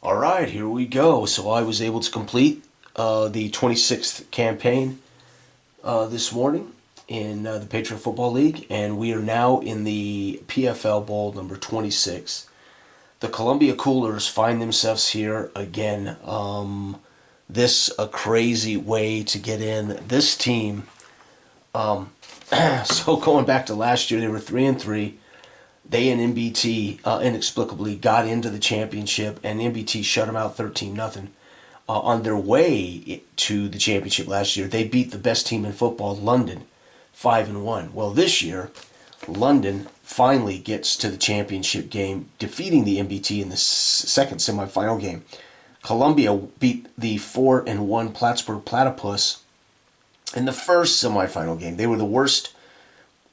All right, here we go. So I was able to complete the 26th campaign this morning in the Patriot Football League, and we are now in the PFL Bowl number 26. The Columbia Coolers find themselves here again. This a crazy way to get in. This team, so going back to last year, they were 3-3. They and NBT inexplicably got into the championship, and NBT shut them out 13-0. On their way to the championship last year, they beat the best team in football, London, 5-1. Well, this year, London finally gets to the championship game, defeating the NBT in the second semifinal game. Columbia beat the 4-1 Plattsburgh Platypus in the first semifinal game. They were the worst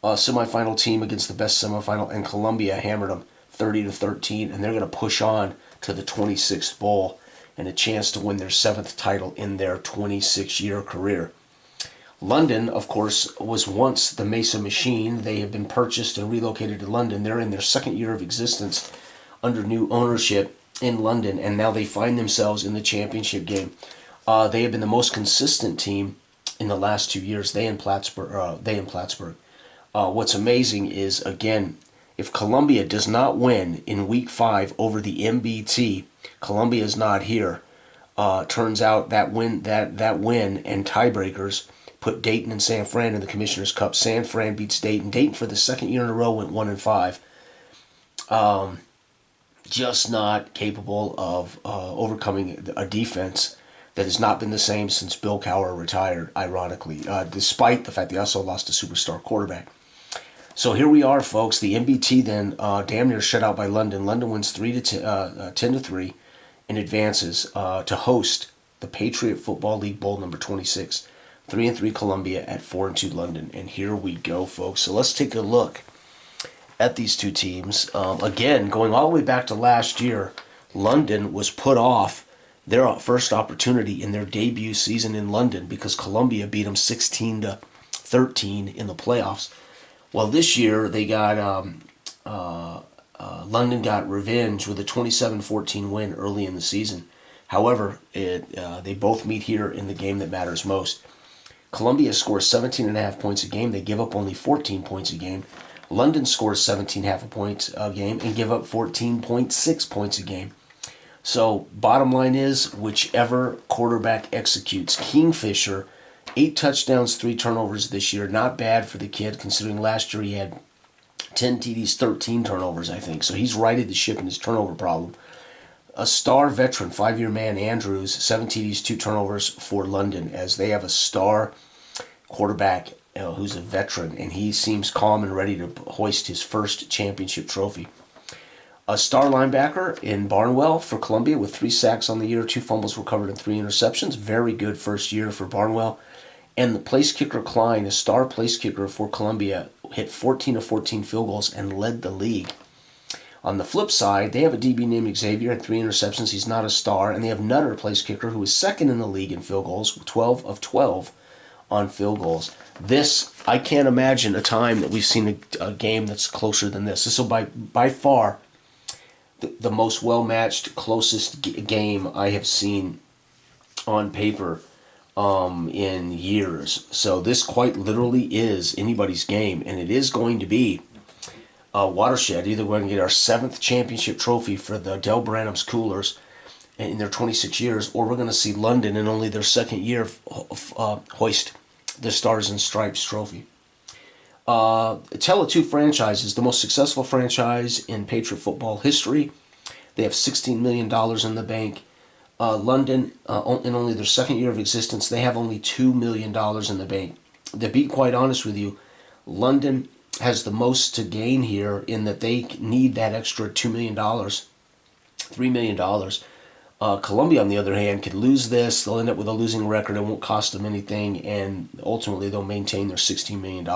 semifinal team against the best semifinal, and Columbia hammered them 30-13, and they're going to push on to the 26th bowl and a chance to win their 7th title in their 26-year career. London, of course, was once the Mesa Machine. They have been purchased and relocated to London. They're in their 2nd year of existence under new ownership in London, and now they find themselves in the championship game. They have been the most consistent team in the last 2 years. They and Plattsburgh. What's amazing is, again, if Columbia does not win in Week 5 over the MBT, Columbia is not here. Turns out that win and tiebreakers put Dayton and San Fran in the Commissioner's Cup. San Fran beats Dayton. Dayton, for the 2nd year in a row, went 1-5. Just not capable of overcoming a defense that has not been the same since Bill Cowher retired, ironically, despite the fact they also lost a superstar quarterback. So here we are, folks. The MBT then damn near shut out by London. London wins 10-3 and advances to host the Patriot Football League Bowl number 26. 3-3 Columbia at 4-2 London. And here we go, folks. So let's take a look at these two teams. Again, going all the way back to last year, London was put off their first opportunity in their debut season in London because Columbia beat them 16-13 in the playoffs. Well, this year they got London got revenge with a 27-14 win early in the season. However, they both meet here in the game that matters most. Columbia scores 17.5 points a game. They give up only 14 points a game. London scores 17.5 points a game and give up 14.6 points a game. So bottom line is, whichever quarterback executes. Kingfisher, 8 touchdowns, 3 turnovers this year. Not bad for the kid, considering last year he had 10 TDs, 13 turnovers, I think. So he's righted the ship in his turnover problem. A star veteran, 5-year man, Andrews, 7 TDs, 2 turnovers for London, as they have a star quarterback who's a veteran, and he seems calm and ready to hoist his first championship trophy. A star linebacker in Barnwell for Columbia with 3 sacks on the year, 2 fumbles recovered, and 3 interceptions. Very good first year for Barnwell. And the place kicker Klein, a star place kicker for Columbia, hit 14 of 14 field goals and led the league. On the flip side, they have a DB named Xavier and 3 interceptions. He's not a star. And they have Nutter, place kicker, who is 2nd in the league in field goals, with 12 of 12 on field goals. This, I can't imagine a time that we've seen a game that's closer than this. This will by far the most well-matched, closest game I have seen on paper in years. So this quite literally is anybody's game, and it is going to be a watershed. Either we're going to get our 7th championship trophy for the Del Branham's Coolers in their 26 years, or we're going to see London in only their 2nd year hoist the Stars and Stripes trophy. Tele2 franchise is the most successful franchise in Patriot football history. They have $16 million in the bank. London, in only their 2nd year of existence, they have only $2 million in the bank. To be quite honest with you, London has the most to gain here in that they need that extra $2 million, $3 million. Columbia, on the other hand, could lose this. They'll end up with a losing record. It won't cost them anything, and ultimately they'll maintain their $16 million.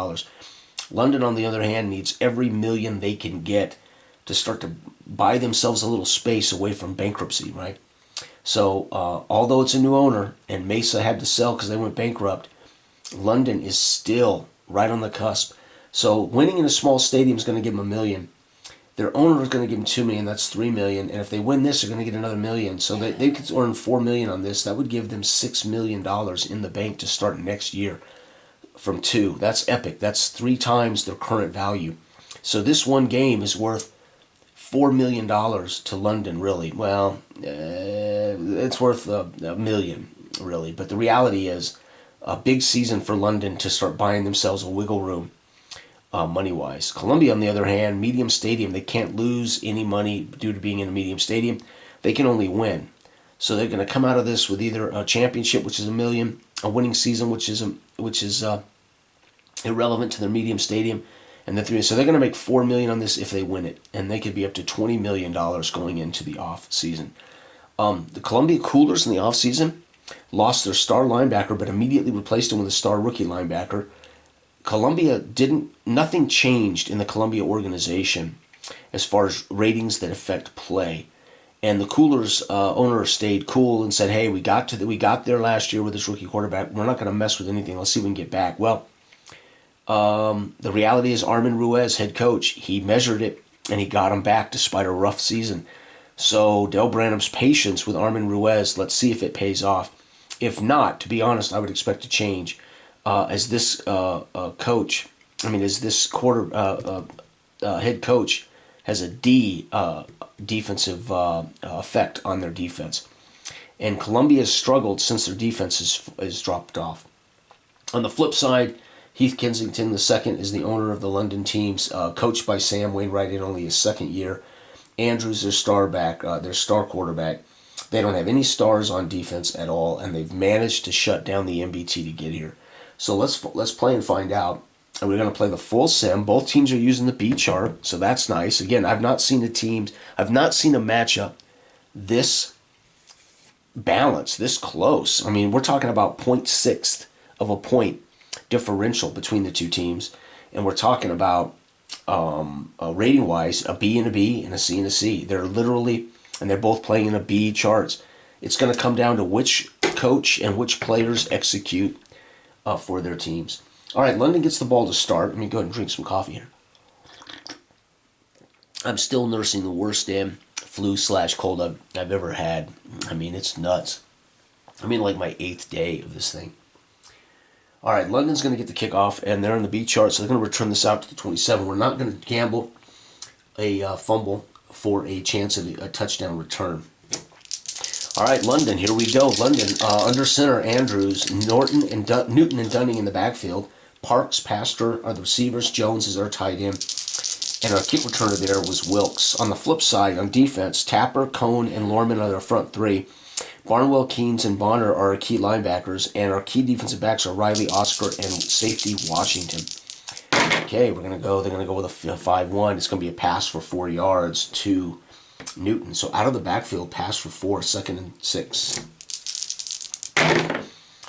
London, on the other hand, needs every million they can get to start to buy themselves a little space away from bankruptcy, right? So, although it's a new owner, and Mesa had to sell because they went bankrupt, London is still right on the cusp. So, winning in a small stadium is going to give them $1 million. Their owner is going to give them $2 million. That's $3 million. And if they win this, they're going to get another $1 million. So they could earn $4 million on this. That would give them $6 million in the bank to start next year from 2. That's epic. That's 3 times their current value. So this one game is worth $4 million to London, really. Well, it's worth $1 million, really. But the reality is a big season for London to start buying themselves a wiggle room. Money-wise. Columbia, on the other hand, medium stadium, they can't lose any money due to being in a medium stadium. They can only win. So they're going to come out of this with either a championship, which is $1 million, a winning season, which is irrelevant to their medium stadium, and then 3. So they're going to make $4 million on this if they win it, and they could be up to $20 million going into the off season. The Columbia Coolers in the off season lost their star linebacker, but immediately replaced him with a star rookie linebacker. Nothing changed in the Columbia organization as far as ratings that affect play. And the Coolers owner stayed cool and said, hey, we got there last year with this rookie quarterback. We're not going to mess with anything. Let's see if we can get back. Well, the reality is Armin Ruiz, head coach, he measured it and he got him back despite a rough season. So Del Branham's patience with Armin Ruiz, let's see if it pays off. If not, to be honest, I would expect to change. As this head coach has a defensive effect on their defense. And Columbia has struggled since their defense has dropped off. On the flip side, Heath Kensington II is the owner of the London teams, coached by Sam Wainwright in only his second year. Andrews, their star quarterback. They don't have any stars on defense at all, and they've managed to shut down the MBT to get here. So let's play and find out. And we're going to play the full sim. Both teams are using the B chart, so that's nice. Again, I've not seen a matchup this balanced, this close. I mean, we're talking about 0.6 of a point differential between the two teams, and we're talking about rating-wise, a B and a B and a C and a C. They're both playing in a B charts. It's going to come down to which coach and which players execute for their teams. All right, London gets the ball to start. Let me go ahead and drink some coffee here. I'm still nursing the worst damn flu/cold I've ever had. I mean, it's nuts. I'm in like my 8th day of this thing. All right, London's going to get the kickoff, and they're in the B chart, so they're going to return this out to the 27. We're not going to gamble a fumble for a chance of a touchdown return. All right, London, here we go. London, under center, Andrews, Newton and Dunning in the backfield. Parks, Pastor are the receivers. Jones is our tight end. And our kick returner there was Wilkes. On the flip side, on defense, Tapper, Cone, and Lorman are their front 3. Barnwell, Keynes, and Bonner are our key linebackers. And our key defensive backs are Riley, Oscar, and safety Washington. Okay, they're going to go with a 5-1. It's going to be a pass for 4 yards to Newton. So out of the backfield, pass for 4, 2nd and 6.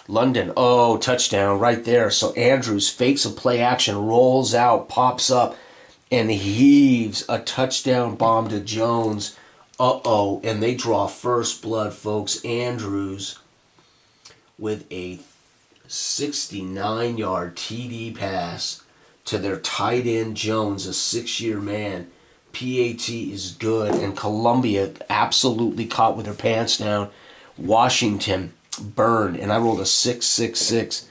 London, touchdown right there. So Andrews fakes a play action, rolls out, pops up, and heaves a touchdown bomb to Jones. And they draw first blood, folks. Andrews with a 69-yard TD pass to their tight end Jones, a 6-year man. PAT is good, and Columbia absolutely caught with their pants down. Washington burned, and I rolled a 6-6-6.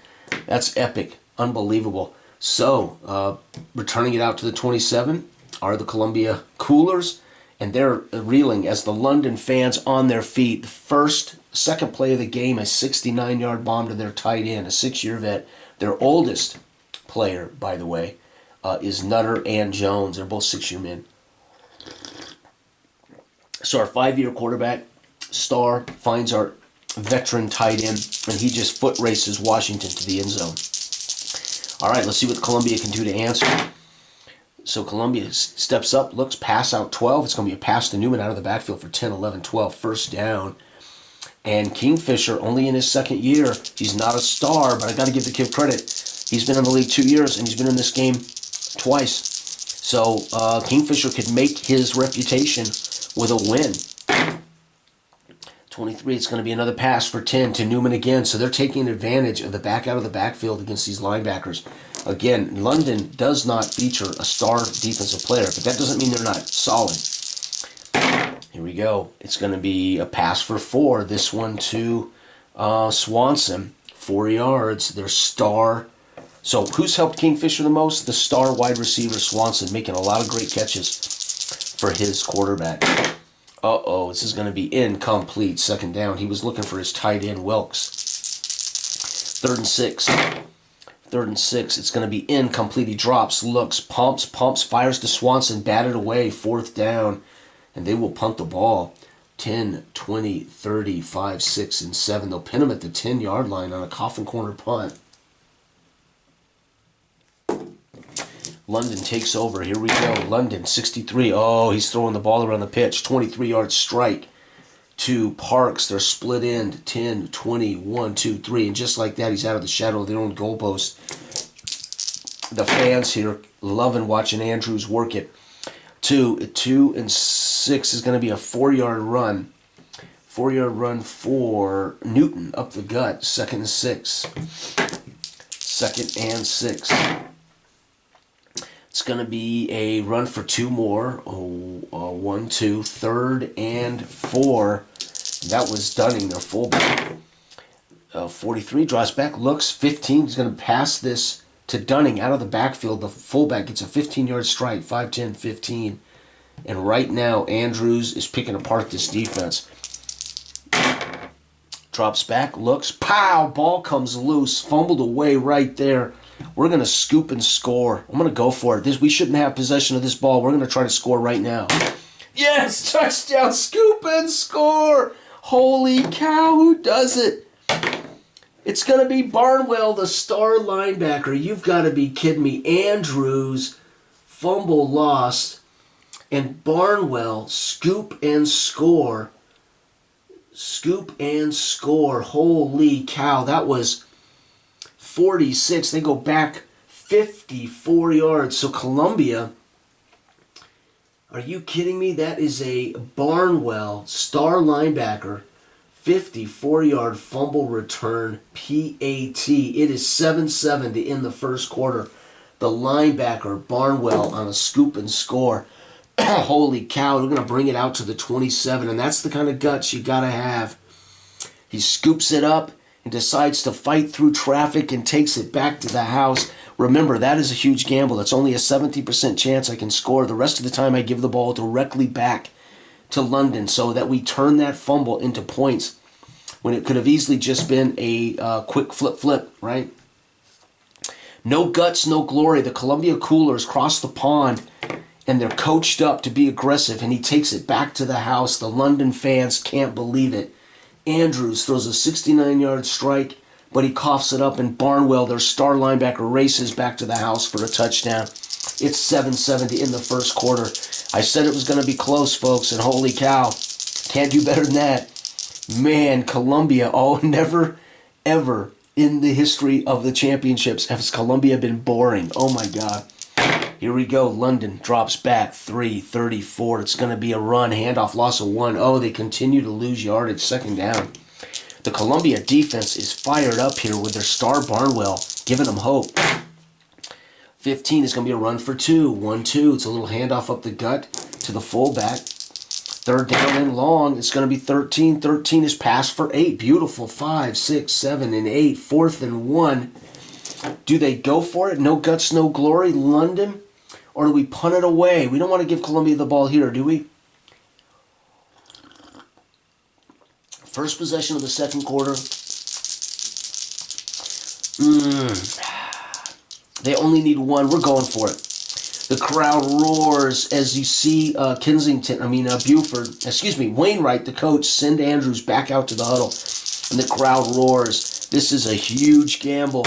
That's epic, unbelievable. So, returning it out to the 27 are the Columbia Coolers, and they're reeling as the London fans on their feet. The second play of the game, a 69-yard bomb to their tight end, a 6-year vet. Their oldest player, by the way, is Nutter and Jones. They're both 6-year men. So our 5-year quarterback, Starr, finds our veteran tight end, and he just foot races Washington to the end zone. All right, let's see what Columbia can do to answer. So Columbia steps up, looks, pass out 12. It's going to be a pass to Newman out of the backfield for 10, 11, 12, first down. And Kingfisher, only in his second year, he's not a star, but I got to give the kid credit. He's been in the league 2 years, and he's been in this game twice. So Kingfisher could make his reputation with a win. 23, it's going to be another pass for 10 to Newman again. So they're taking advantage of the back out of the backfield against these linebackers. Again, London does not feature a star defensive player, but that doesn't mean they're not solid. Here we go. It's going to be a pass for 4. This one to Swanson. 4 yards. Their star. So who's helped Kingfisher the most? The star wide receiver Swanson, making a lot of great catches for his quarterback. Uh-oh, this is going to be incomplete. Second down. He was looking for his tight end, Wilkes. 3rd and 6. 3rd and 6. It's going to be incomplete. He drops, looks, pumps, fires to Swanson, batted away, 4th down, and they will punt the ball. 10, 20, 30, 5, 6, and 7. They'll pin him at the 10-yard line on a coffin corner punt. London takes over. Here we go. London, 63. Oh, he's throwing the ball around the pitch. 23-yard strike to Parks. They're split end. 10, 20, 1, 2, 3. And just like that, he's out of the shadow of their own goalpost. The fans here loving watching Andrews work it. 2 and 6 is going to be a 4-yard run. 4-yard run for Newton up the gut. 2nd and 6. 2nd and 6. It's going to be a run for 2 more. 1, 2, 3rd and 4. That was Dunning, their fullback. 43 draws back, looks 15. He's going to pass this to Dunning out of the backfield. The fullback gets a 15-yard strike, 5, 10, 15. And right now, Andrews is picking apart this defense. Drops back, looks, pow! Ball comes loose, fumbled away right there. We're going to scoop and score. I'm going to go for it. We shouldn't have possession of this ball. We're going to try to score right now. Yes! Touchdown! Scoop and score! Holy cow, who does it? It's going to be Barnwell, the star linebacker. You've got to be kidding me. Andrews, fumble lost, and Barnwell, scoop and score. Scoop and score. Holy cow, that was 46. They go back 54 yards. So Columbia, are you kidding me? That is a Barnwell, star linebacker, 54-yard fumble return, PAT. It is 7-7 to end the first quarter. The linebacker, Barnwell, on a scoop and score. Holy cow, we're going to bring it out to the 27, and that's the kind of guts you got to have. He scoops it up and decides to fight through traffic and takes it back to the house. Remember, that is a huge gamble. That's only a 70% chance I can score. The rest of the time I give the ball directly back to London so that we turn that fumble into points when it could have easily just been a quick flip, right? No guts, no glory. The Columbia Coolers cross the pond, and they're coached up to be aggressive, and he takes it back to the house. The London fans can't believe it. Andrews throws a 69-yard strike, but he coughs it up, and Barnwell, their star linebacker, races back to the house for a touchdown. It's 7-7 to end the first quarter. I said it was going to be close, folks, and holy cow, can't do better than that. Man, Columbia, never, ever in the history of the championships has Columbia been boring. Oh, my God. Here we go. London drops back. 3:34. It's going to be a run. Handoff, loss of 1. Oh, they continue to lose yardage. 2nd down. The Columbia defense is fired up here with their star Barnwell, giving them hope. 15 is going to be a run for 2. 1-2. It's a little handoff up the gut to the fullback. 3rd down and long. It's going to be 13. 13 is pass for 8. Beautiful. 5, 6, 7, and 8. 4th and 1. Do they go for it? No guts, no glory, London? Or do we punt it away? We don't want to give Columbia the ball here, do we? First possession of the second quarter. They only need 1. We're going for it. The crowd roars as you see Wainwright, the coach, send Andrews back out to the huddle. And the crowd roars. This is a huge gamble.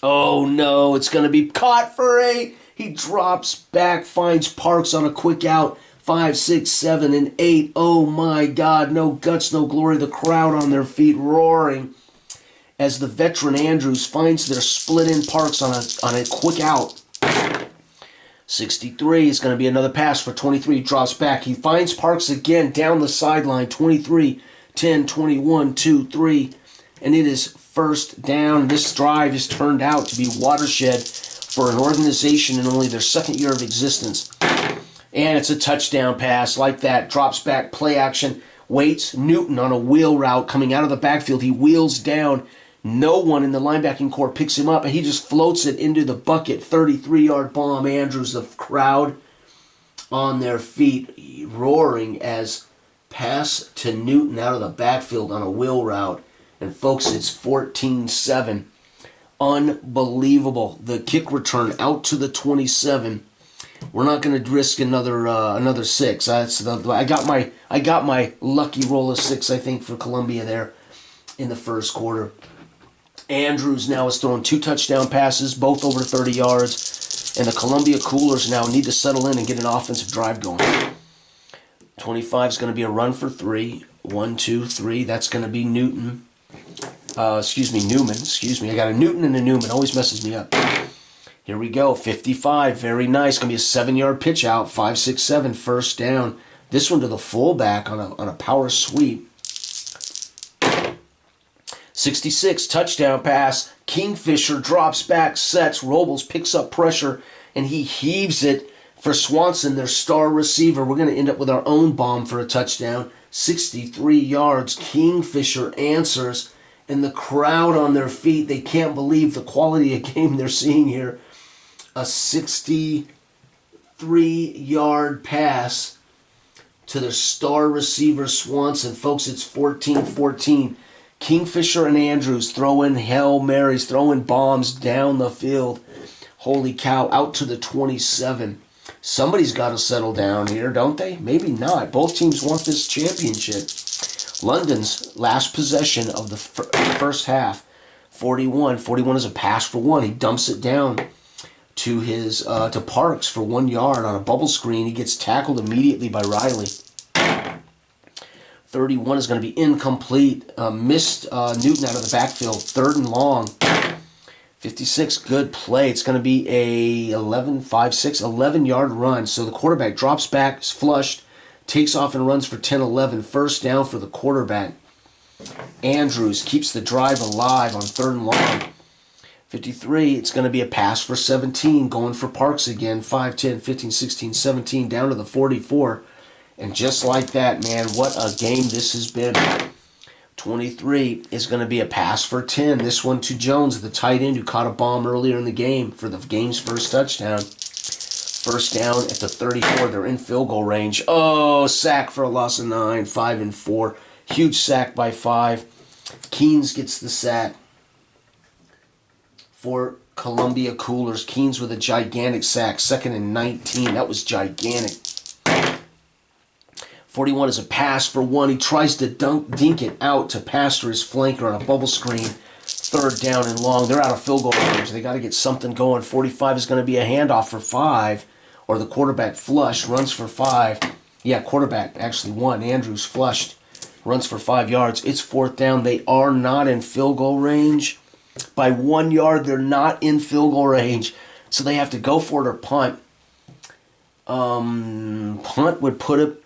Oh no, it's going to be caught for 8. He drops back, finds Parks on a quick out. 5, 6, 7, and 8. Oh my God, no guts, no glory. The crowd on their feet roaring as the veteran Andrews finds their split-in Parks on a quick out. 63 is going to be another pass for 23. Drops back. He finds Parks again down the sideline. 23, 10, 21, 2, 3. and it is first down. This drive has turned out to be watershed for an organization in only their second year of existence. And it's a touchdown pass like that. Drops back, play action, waits. Newton on a wheel route coming out of the backfield. He wheels down. No one in the linebacking core picks him up, and he just floats it into the bucket. 33-yard bomb. Andrews, the crowd on their feet, roaring as pass to Newton out of the backfield on a wheel route. And folks, it's 14-7. Unbelievable. The kick return out to the 27. We're not going to risk another 6. I got my lucky roll of 6, I think, for Columbia there in the first quarter. Andrews now is throwing 2 touchdown passes, both over 30 yards, and the Columbia Coolers now need to settle in and get an offensive drive going. 25 is going to be a run for 3. 1, 2, 3. That's going to be Newman. I got a Newton and a Newman. Always messes me up. Here we go. 55. Very nice. Going to be a 7-yard pitch out. 5, 6, 7. First down. This one to the fullback on a power sweep. 66. Touchdown pass. Kingfisher drops back, sets. Robles picks up pressure, and he heaves it for Swanson, their star receiver. We're going to end up with our own bomb for a touchdown. 63 yards. Kingfisher answers, and the crowd on their feet, they can't believe the quality of game they're seeing here. A 63-yard pass to their star receiver, Swanson. Folks, it's 14-14. Kingfisher and Andrews throwing Hail Marys, throwing bombs down the field. Holy cow, out to the 27. Somebody's got to settle down here, don't they? Maybe not. Both teams want this championship. London's last possession of the first half, 41. 41 is a pass for 1. He dumps it down to his to Parks for 1 yard on a bubble screen. He gets tackled immediately by Riley. 31 is going to be incomplete. Missed Newton out of the backfield. 3rd and long. 56, good play. It's going to be a 11-yard run. So the quarterback drops back, is flushed, takes off and runs for 10-11. First down for the quarterback. Andrews keeps the drive alive on 3rd and long. 53, it's going to be a pass for 17, going for Parks again. 5, 10, 15, 16, 17, down to the 44. And just like that, man, what a game this has been. 23 is going to be a pass for 10. This one to Jones, the tight end who caught a bomb earlier in the game for the game's first touchdown. First down at the 34. They're in field goal range. Oh, sack for a loss of 9. 5 and 4. Huge sack by 5. Keynes gets the sack for Columbia Coolers. Keynes with a gigantic sack. 2nd and 19. That was gigantic. 41 is a pass for 1. He tries to dink it out to Pastor, his flanker, on a bubble screen. 3rd down and long. They're out of field goal range. They got to get something going. 45 is going to be a handoff for 5, or the quarterback flush, runs for 5. Yeah, quarterback actually won. Andrews flushed, runs for 5 yards. It's 4th down. They are not in field goal range. By 1 yard, they're not in field goal range. So they have to go for it or punt. Punt would put it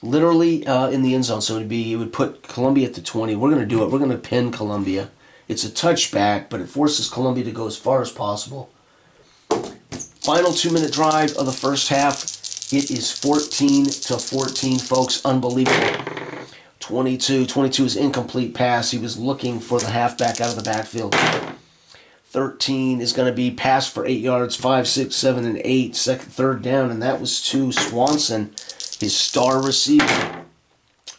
literally in the end zone, so it would put Columbia at the 20. We're going to do it. We're going to pin Columbia. It's a touchback, but it forces Columbia to go as far as possible. Final 2-minute drive of the first half. It is 14-14, folks. Unbelievable. 22 is incomplete pass. He was looking for the halfback out of the backfield. 13 is going to be pass for 8 yards. 5, 6, 7, and 8. 3rd down, and that was to Swanson, his star receiver.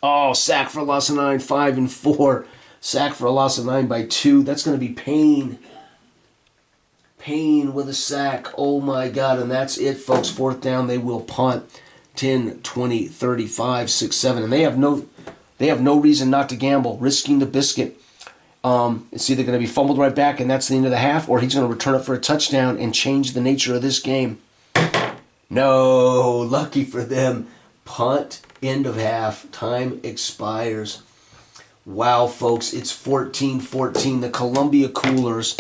Oh, sack for a loss of 9, 5 and 4. Sack for a loss of 9 by 2. That's going to be Payne. Payne with a sack. Oh my God, and that's it, folks. 4th down, they will punt. 10, 20, 35, 6, 7. And they have no reason not to gamble, risking the biscuit. It's either going to be fumbled right back, and that's the end of the half, or he's going to return it for a touchdown and change the nature of this game. No, lucky for them. Punt, end of half, time expires. Wow, folks, it's 14-14. The Columbia Coolers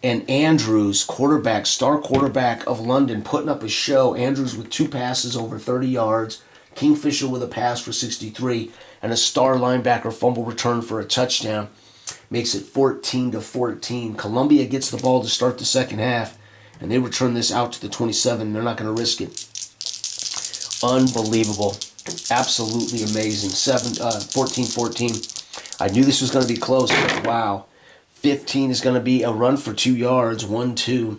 and Andrews, star quarterback of London, putting up a show. Andrews with 2 passes over 30 yards. Kingfisher with a pass for 63. And a star linebacker fumble return for a touchdown. makes it 14-14. Columbia gets the ball to start the second half, and they return this out to the 27. They're not going to risk it. Unbelievable. Absolutely amazing. 14-14. I knew this was going to be close, but wow. 15 is going to be a run for 2 yards. 1-2.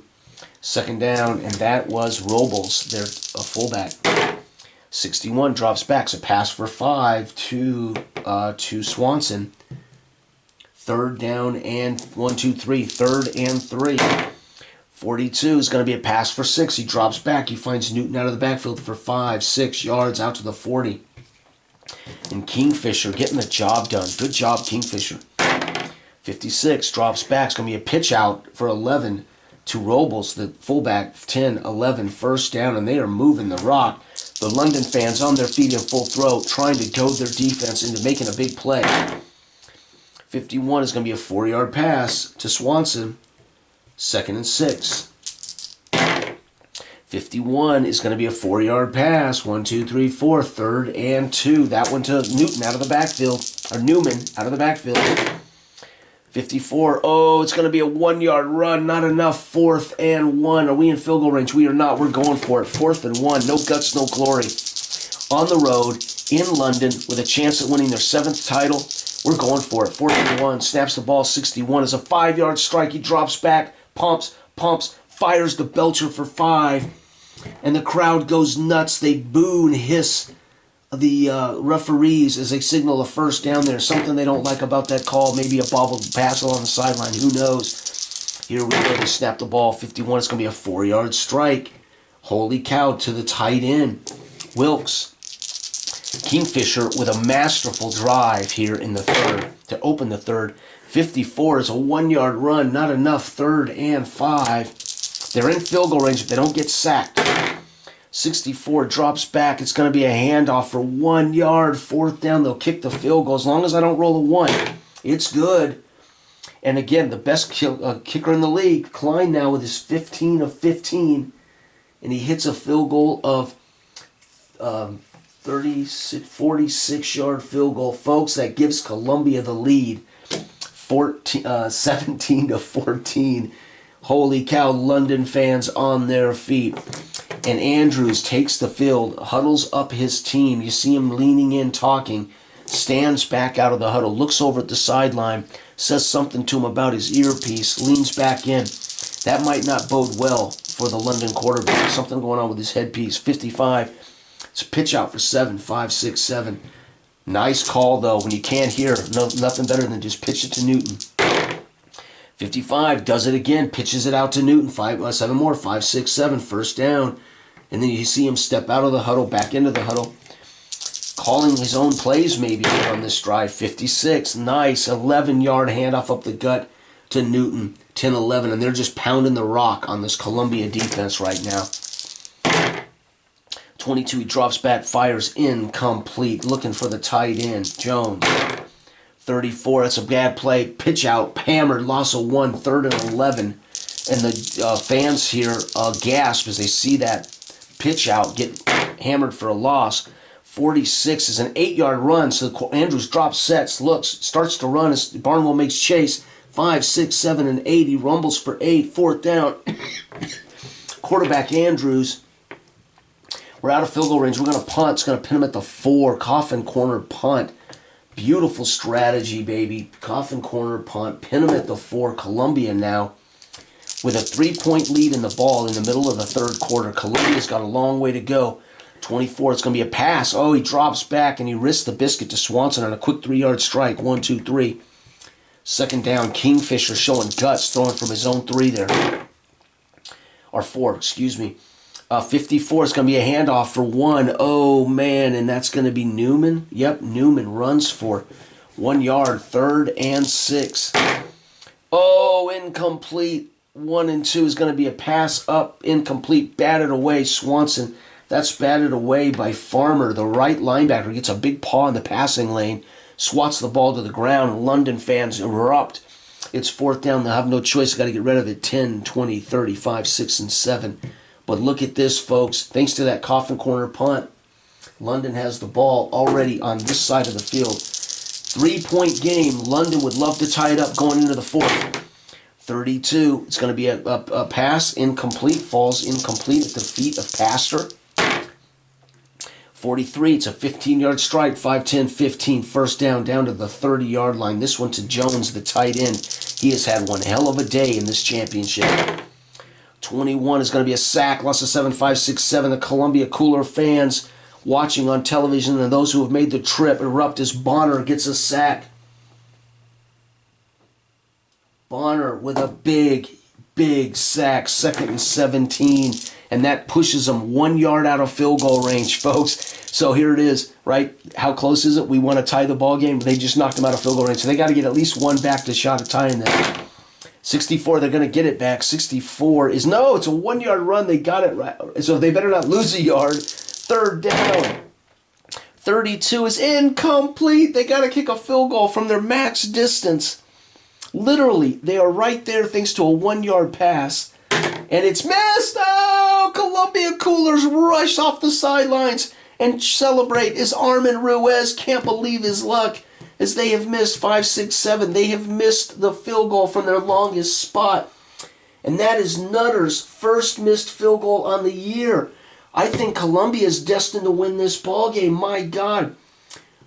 Second down, and that was Robles, their fullback. 61 drops back. It's a pass for 5 to Swanson. Third down and 1, 2, 3. Third and 3. 42 is going to be a pass for 6. He drops back. He finds Newton out of the backfield for 5, 6 yards out to the 40. And Kingfisher getting the job done. Good job, Kingfisher. 56 drops back. It's going to be a pitch out for 11 to Robles, the fullback. 10, 11, first down, and they are moving the rock. The London fans on their feet in full throat, trying to goad their defense into making a big play. 51 is going to be a 4-yard pass to Swanson. 2nd and 6. 51 is going to be a 4-yard pass. 1, 2, 3, 4. 3rd and 2. That one to Newton out of the backfield. Or Newman out of the backfield. 54. Oh, it's going to be a 1-yard run. Not enough. 4th and 1. Are we in field goal range? We are not. We're going for it. 4th and 1. No guts, no glory. On the road in London with a chance at winning their 7th title. We're going for it. 4th and 1. Snaps the ball. 61 is a 5-yard strike. He drops back. Pumps, fires the belcher for 5, and the crowd goes nuts. They boo and hiss the referees as they signal a first down there. Something they don't like about that call. Maybe a bobbled pass along the sideline. Who knows? Here we go. They snap the ball. 51. It's going to be a 4-yard strike. Holy cow, to the tight end. Wilkes. Kingfisher with a masterful drive here in the 3rd to open the 3rd. 54 is a 1-yard run, not enough. 3rd and 5. They're in field goal range if they don't get sacked. 64 drops back. It's going to be a handoff for 1 yard. 4th down. They'll kick the field goal as long as I don't roll a 1. It's good. And again, the best kicker in the league, Klein now with his 15 of 15, and he hits a field goal of 46-yard field goal. Folks, that gives Columbia the lead. 17-14. Holy cow, London fans on their feet. And Andrews takes the field, huddles up his team. You see him leaning in, talking, stands back out of the huddle, looks over at the sideline, says something to him about his earpiece, leans back in. That might not bode well for the London quarterback. Something going on with his headpiece. 55. It's a pitch out for 7, 5, 6, 7. Nice call, though, when you can't hear. Nothing better than just pitch it to Newton. 55 does it again, pitches it out to Newton. 7 more, 5, 6, 7, first down. And then you see him step out of the huddle, back into the huddle, calling his own plays maybe on this drive. 56, nice, 11-yard handoff up the gut to Newton. 10, 11, and they're just pounding the rock on this Columbia defense right now. 22, he drops back, fires incomplete, looking for the tight end, Jones. 34, that's a bad play, pitch out, hammered, loss of 1, 3rd and 11. And the fans here gasp as they see that pitch out get hammered for a loss. 46 is an 8-yard run, so Andrews drops, sets, looks, starts to run as Barnwell makes chase. 5, 6, 7, and 8, he rumbles for 8, 4th down. Quarterback Andrews. We're out of field goal range. We're going to punt. It's going to pin him at the 4. Coffin corner punt. Beautiful strategy, baby. Coffin corner punt. Pin him at the 4. Columbia now with a 3-point lead in the ball in the middle of the 3rd quarter. Columbia's got a long way to go. 24, it's going to be a pass. Oh, he drops back and he risks the biscuit to Swanson on a quick 3-yard strike. 1, 2, 3. 2nd down. Kingfisher showing guts, throwing from his own 3 there. Or 4, excuse me. 54 is going to be a handoff for 1. Oh, man, and that's going to be Newman. Yep, Newman runs for 1 yard. 3rd and 6. Oh, incomplete. 1 and 2 is going to be a pass up, incomplete, batted away. Swanson, that's batted away by Farmer, the right linebacker. Gets a big paw in the passing lane, swats the ball to the ground. London fans erupt. It's 4th down. They'll have no choice. Got to get rid of it. 10, 20, 35, 6, and 7. But look at this, folks. Thanks to that coffin corner punt, London has the ball already on this side of the field. 3-point game. London would love to tie it up going into the fourth. 32. It's going to be a pass incomplete. Falls incomplete at the feet of Pastor. 43. It's a 15-yard strike. 5-10, 15. First down to the 30-yard line. This one to Jones, the tight end. He has had one hell of a day in this championship. 21 is going to be a sack. Loss of 7, 5, 6, 7. The Columbia Cooler fans watching on television and those who have made the trip erupt as Bonner gets a sack. Bonner with a big sack, 2nd and 17, and that pushes them 1 yard out of field goal range, folks. So here it is, right? How close is it? We want to tie the ball game. They just knocked them out of field goal range, so they got to get at least one back to shot at tying them. 64, they're going to get it back. 64 is, no, it's a 1 yard run. They got it right, so they better not lose a yard. 3rd down. 32 is incomplete. They got to kick a field goal from their max distance. Literally, they are right there thanks to a 1 yard pass. And it's missed. Oh, Columbia Coolers rush off the sidelines and celebrate as Armin Ruiz can't believe his luck as they have missed 5, 6, 7. They have missed the field goal from their longest spot. And that is Nutter's first missed field goal on the year. I think Columbia is destined to win this ball game. My God.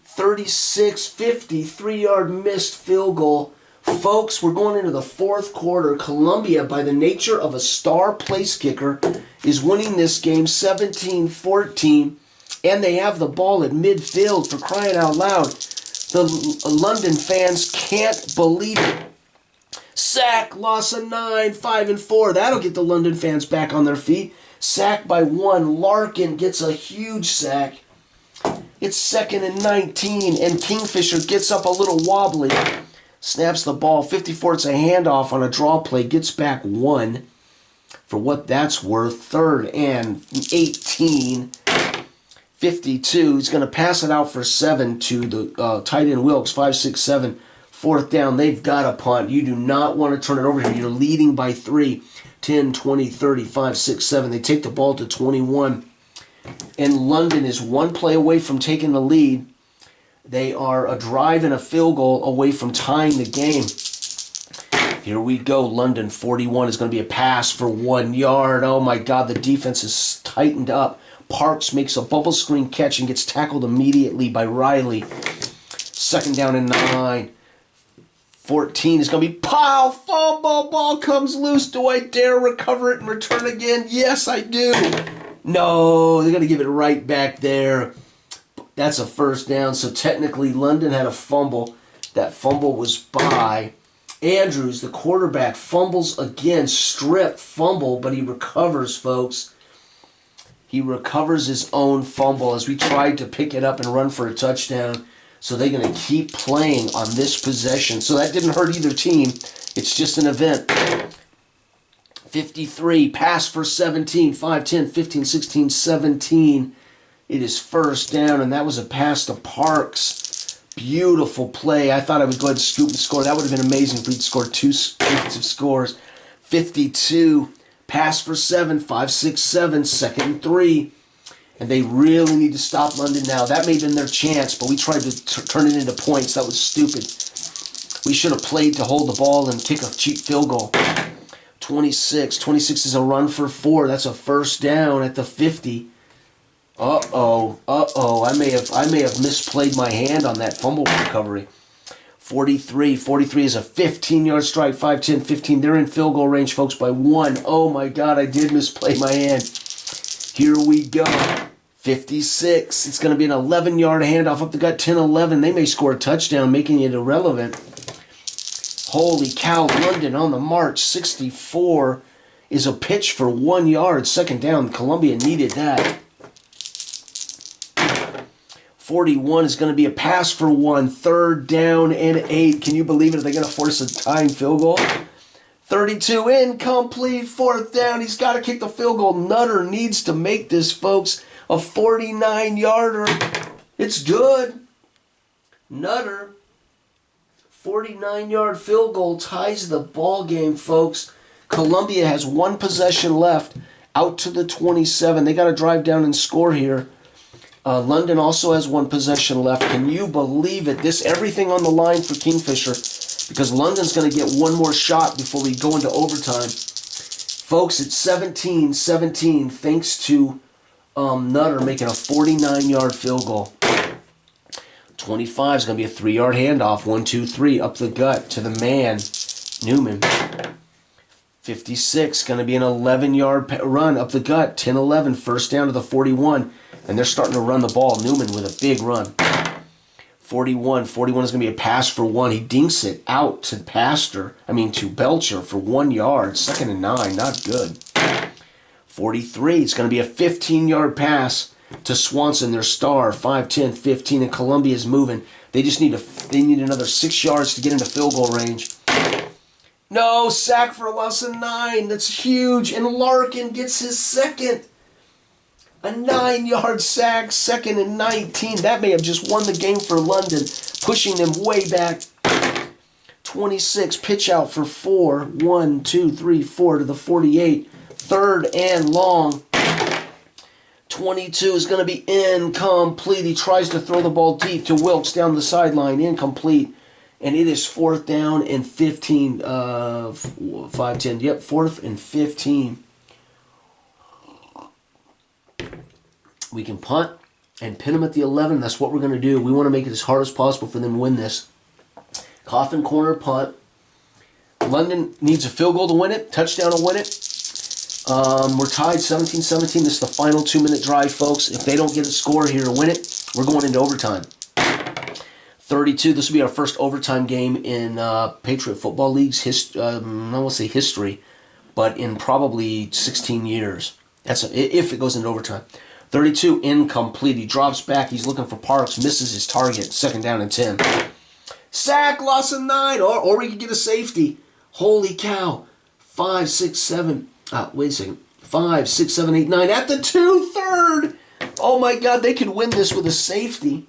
36-50, 3-yard missed field goal. Folks, we're going into the fourth quarter. Columbia, by the nature of a star place kicker, is winning this game 17-14, and they have the ball at midfield, for crying out loud. The London fans can't believe it. Sack, loss of 9, 5 and 4. That'll get the London fans back on their feet. Sack by 1. Larkin gets a huge sack. It's 2nd and 19, and Kingfisher gets up a little wobbly. Snaps the ball. 54, it's a handoff on a draw play. Gets back 1 for what that's worth. 3rd and 18. 52. He's going to pass it out for 7 to the tight end Wilkes. 5, 6, 7. 4th down. They've got a punt. You do not want to turn it over here. You're leading by 3. 10, 20, 30, 5, 6, 7. They take the ball to 21. And London is 1 play away from taking the lead. They are a drive and a field goal away from tying the game. Here we go. London 41 is going to be a pass for 1 yard. Oh my God, the defense is tightened up. Parks makes a bubble screen catch and gets tackled immediately by Riley. 2nd down and 9. 14 is going to be pow, fumble, ball comes loose. Do I dare recover it and return again? Yes, I do. No, they're going to give it right back there. That's a 1st down. So technically London had a fumble. That fumble was by Andrews, the quarterback. Fumbles again, strip fumble, but he recovers, folks. He recovers his own fumble as we tried to pick it up and run for a touchdown. So they're going to keep playing on this possession. So that didn't hurt either team. It's just an event. 53, pass for 17, 5, 10, 15, 16, 17. It is 1st down, and that was a pass to Parks. Beautiful play. I thought I would go ahead and scoop and score. That would have been amazing if we'd scored 2 defensive scores. 52, pass for 7, 5, 6, 7, 2nd and 3. And they really need to stop London now. That may have been their chance, but we tried to turn it into points. That was stupid. We should have played to hold the ball and kick a cheap field goal. 26. 26 is a run for 4. That's a 1st down at the 50. Uh-oh. I may have misplayed my hand on that fumble recovery. 43. 43 is a 15-yard strike. 5, 10, 15. They're in field goal range, folks, by 1. Oh, my God, I did misplay my hand. Here we go. 56. It's going to be an 11-yard handoff up the gut. 10-11. They may score a touchdown, making it irrelevant. Holy cow, London on the march. 64 is a pitch for 1 yard. 2nd down. Columbia needed that. 41 is going to be a pass for 1. 3rd down and 8. Can you believe it? Are they going to force a tying field goal? 32, incomplete. 4th down. He's got to kick the field goal. Nutter needs to make this, folks. A 49-yarder. It's good. Nutter. 49-yard field goal ties the ball game, folks. Columbia has 1 possession left out to the 27. They got to drive down and score here. London also has one possession left. Can you believe it? Everything on the line for Kingfisher, because London's going to get one more shot before we go into overtime. Folks, it's 17-17 thanks to Nutter making a 49-yard field goal. 25 is going to be a 3-yard handoff. 1, 2, 3 up the gut to the man, Newman. 56 going to be an 11-yard run up the gut. 10-11, first down to the 41. And they're starting to run the ball. Newman with a big run. 41 is going to be a pass for 1. He dinks it out to to Belcher for 1 yard. 2nd and 9, not good. 43, it's going to be a 15-yard pass to Swanson, their star. 5, 10, 15, and Columbia's moving. They just need another 6 yards to get into field goal range. No, sack for a loss of 9. That's huge. And Larkin gets his second. A 9-yard sack, 2nd and 19. That may have just won the game for London, pushing them way back. 26, pitch out for 4. 1, 2, 3, 4 to the 48. 3rd and long. 22 is going to be incomplete. He tries to throw the ball deep to Wilkes down the sideline. Incomplete. And it is 4th down and 15. 5, 10. Yep, 4th and 15. We can punt and pin them at the 11. That's what we're going to do. We want to make it as hard as possible for them to win this. Coffin corner punt. London needs a field goal to win it. Touchdown to win it. We're tied 17-17. This is the final 2-minute drive, folks. If they don't get a score here to win it, we're going into overtime. 32. This will be our first overtime game in Patriot Football League's I won't say history, but in probably 16 years. That's if it goes into overtime. 32, incomplete. He drops back. He's looking for Parks. Misses his target. 2nd down and 10. Sack, loss of 9. Or we could get a safety. Holy cow. 5, 6, 7. Wait a second. 5, 6, 7, 8, 9. At the 2-3rd. Oh, my God. They could win this with a safety.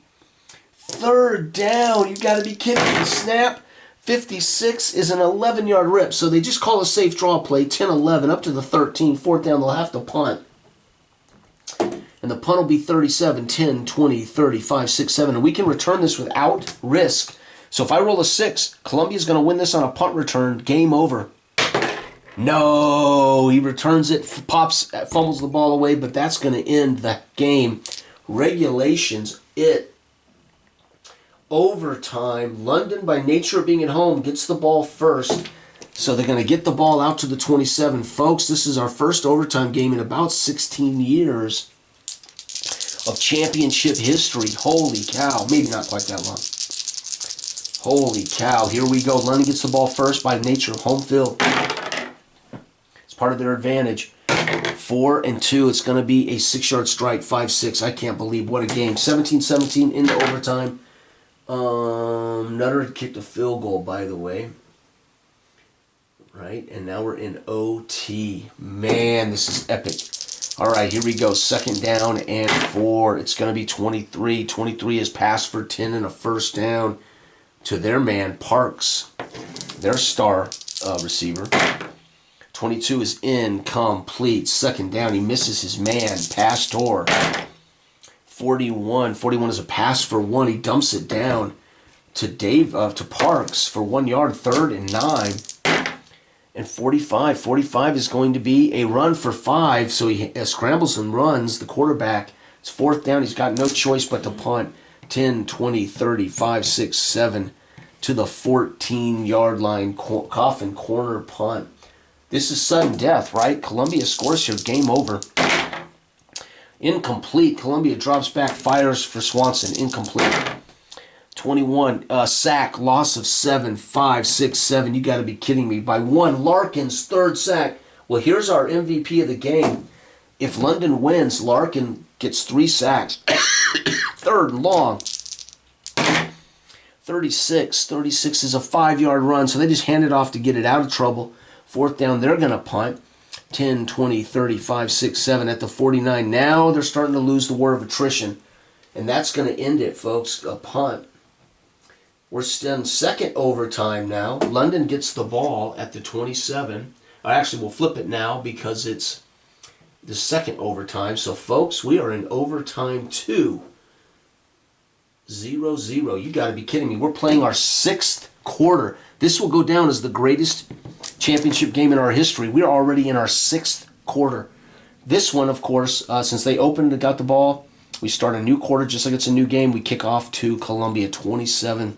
3rd down. You got to be kidding me. Snap. 56 is an 11-yard rip. So they just call a safe draw play. 10-11 up to the 13. 4th down. They'll have to punt. And the punt will be 37, 10, 20, 30, 5, 6, 7. And we can return this without risk. So if I roll a 6, Columbia's going to win this on a punt return. Game over. No, he returns it, fumbles the ball away, but that's going to end the game. Regulations, overtime. London, by nature of being at home, gets the ball first. So they're going to get the ball out to the 27. Folks, this is our first overtime game in about 16 years of championship history. Holy cow. Maybe not quite that long. Holy cow. Here we go. London gets the ball first by nature of home field. It's part of their advantage. 4 and 2. It's going to be a 6-yard strike. 5-6. I can't believe what a game. 17-17 into overtime. Nutter had kicked a field goal, by the way. Right? And now we're in OT. Man, this is epic. All right, here we go. 2nd down and 4. It's going to be 23. 23 is pass for 10 and a first down to their man, Parks, their star receiver. 22 is incomplete. 2nd down. He misses his man, Pastor. 41 is a pass for 1. He dumps it down to Parks for 1 yard. 3rd and 9. And 45 is going to be a run for 5. So he scrambles and runs, the quarterback. It's 4th down. He's got no choice but to punt. 10, 20, 30, 5, 6, 7 to the 14-yard line. Coffin corner punt. This is sudden death, right? Columbia scores here. Game over. Incomplete. Columbia drops back, fires for Swanson. Incomplete. 21, sack, loss of 7, 5, 6, 7. You got to be kidding me. By 1, Larkin's 3rd sack. Well, here's our MVP of the game. If London wins, Larkin gets 3 sacks. 3rd and long. 36 is a 5-yard run, so they just hand it off to get it out of trouble. 4th down, they're going to punt. 10, 20, 30, 5, 6, 7 at the 49. Now they're starting to lose the war of attrition, and that's going to end it, folks. A punt. We're still in 2nd overtime now. London gets the ball at the 27. Actually, we'll flip it now because it's the second overtime. So, folks, we are in overtime 2. 0-0. You got to be kidding me. We're playing our 6th quarter. This will go down as the greatest championship game in our history. We're already in our 6th quarter. This one, of course, since they opened and got the ball, we start a new quarter just like it's a new game. We kick off to Columbia 27-37.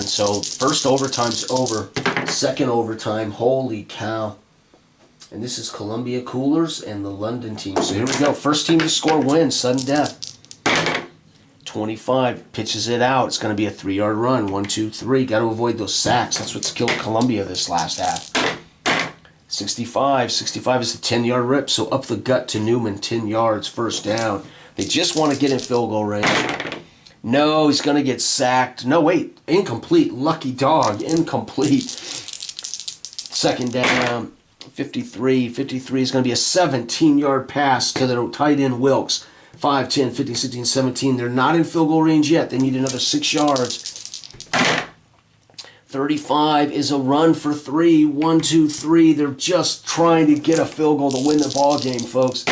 So first overtime's over. Second overtime, holy cow. And this is Columbia Coolers and the London team. So here we go. First team to score wins, sudden death. 25, pitches it out. It's going to be a 3-yard run. 1, 2, 3. Got to avoid those sacks. That's what's killed Columbia this last half. 65. 65 is a 10-yard rip. So up the gut to Newman. 10 yards, first down. They just want to get in field goal range. No, he's going to get sacked. No, wait. Incomplete. Lucky dog. Incomplete. Second down. 53. 53 is going to be a 17-yard pass to the tight end Wilkes. 5, 10, 15, 16, 17. They're not in field goal range yet. They need another 6 yards. 35 is a run for 3. 1, 2, 3. They're just trying to get a field goal to win the ball game, folks.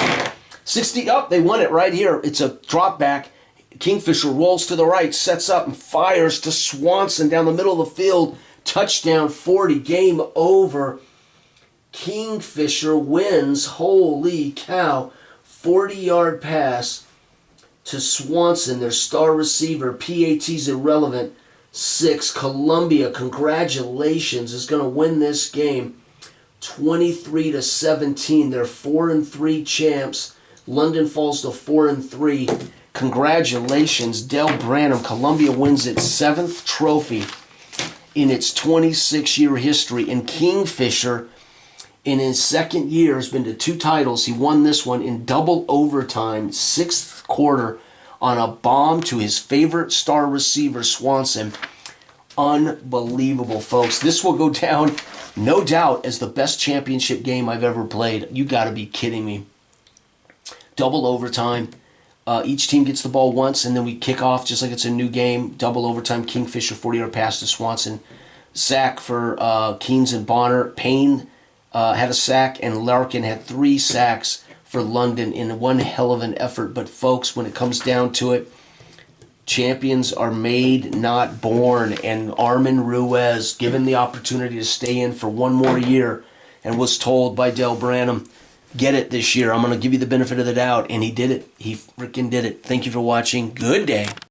60 up. They won it right here. It's a drop back. Kingfisher rolls to the right, sets up, and fires to Swanson down the middle of the field. Touchdown 40. Game over. Kingfisher wins. Holy cow. 40-yard pass to Swanson, their star receiver. PAT's irrelevant. 6. Columbia, congratulations, is going to win this game 23-17. They're 4-3 champs. London falls to 4-3. Congratulations, Del Branham. Columbia wins its 7th trophy in its 26-year history. And Kingfisher, in his second year, has been to 2 titles. He won this one in double overtime, 6th quarter, on a bomb to his favorite star receiver, Swanson. Unbelievable, folks. This will go down, no doubt, as the best championship game I've ever played. You got to be kidding me. Double overtime. Each team gets the ball once, and then we kick off just like it's a new game. Double overtime. Kingfisher, 40-yard pass to Swanson. Sack for Keynes and Bonner. Payne had a sack, and Larkin had 3 sacks for London in one hell of an effort. But, folks, when it comes down to it, champions are made, not born. And Armin Ruiz, given the opportunity to stay in for one more year, and was told by Del Branham, get it this year. I'm going to give you the benefit of the doubt. And he did it. He freaking did it. Thank you for watching. Good day.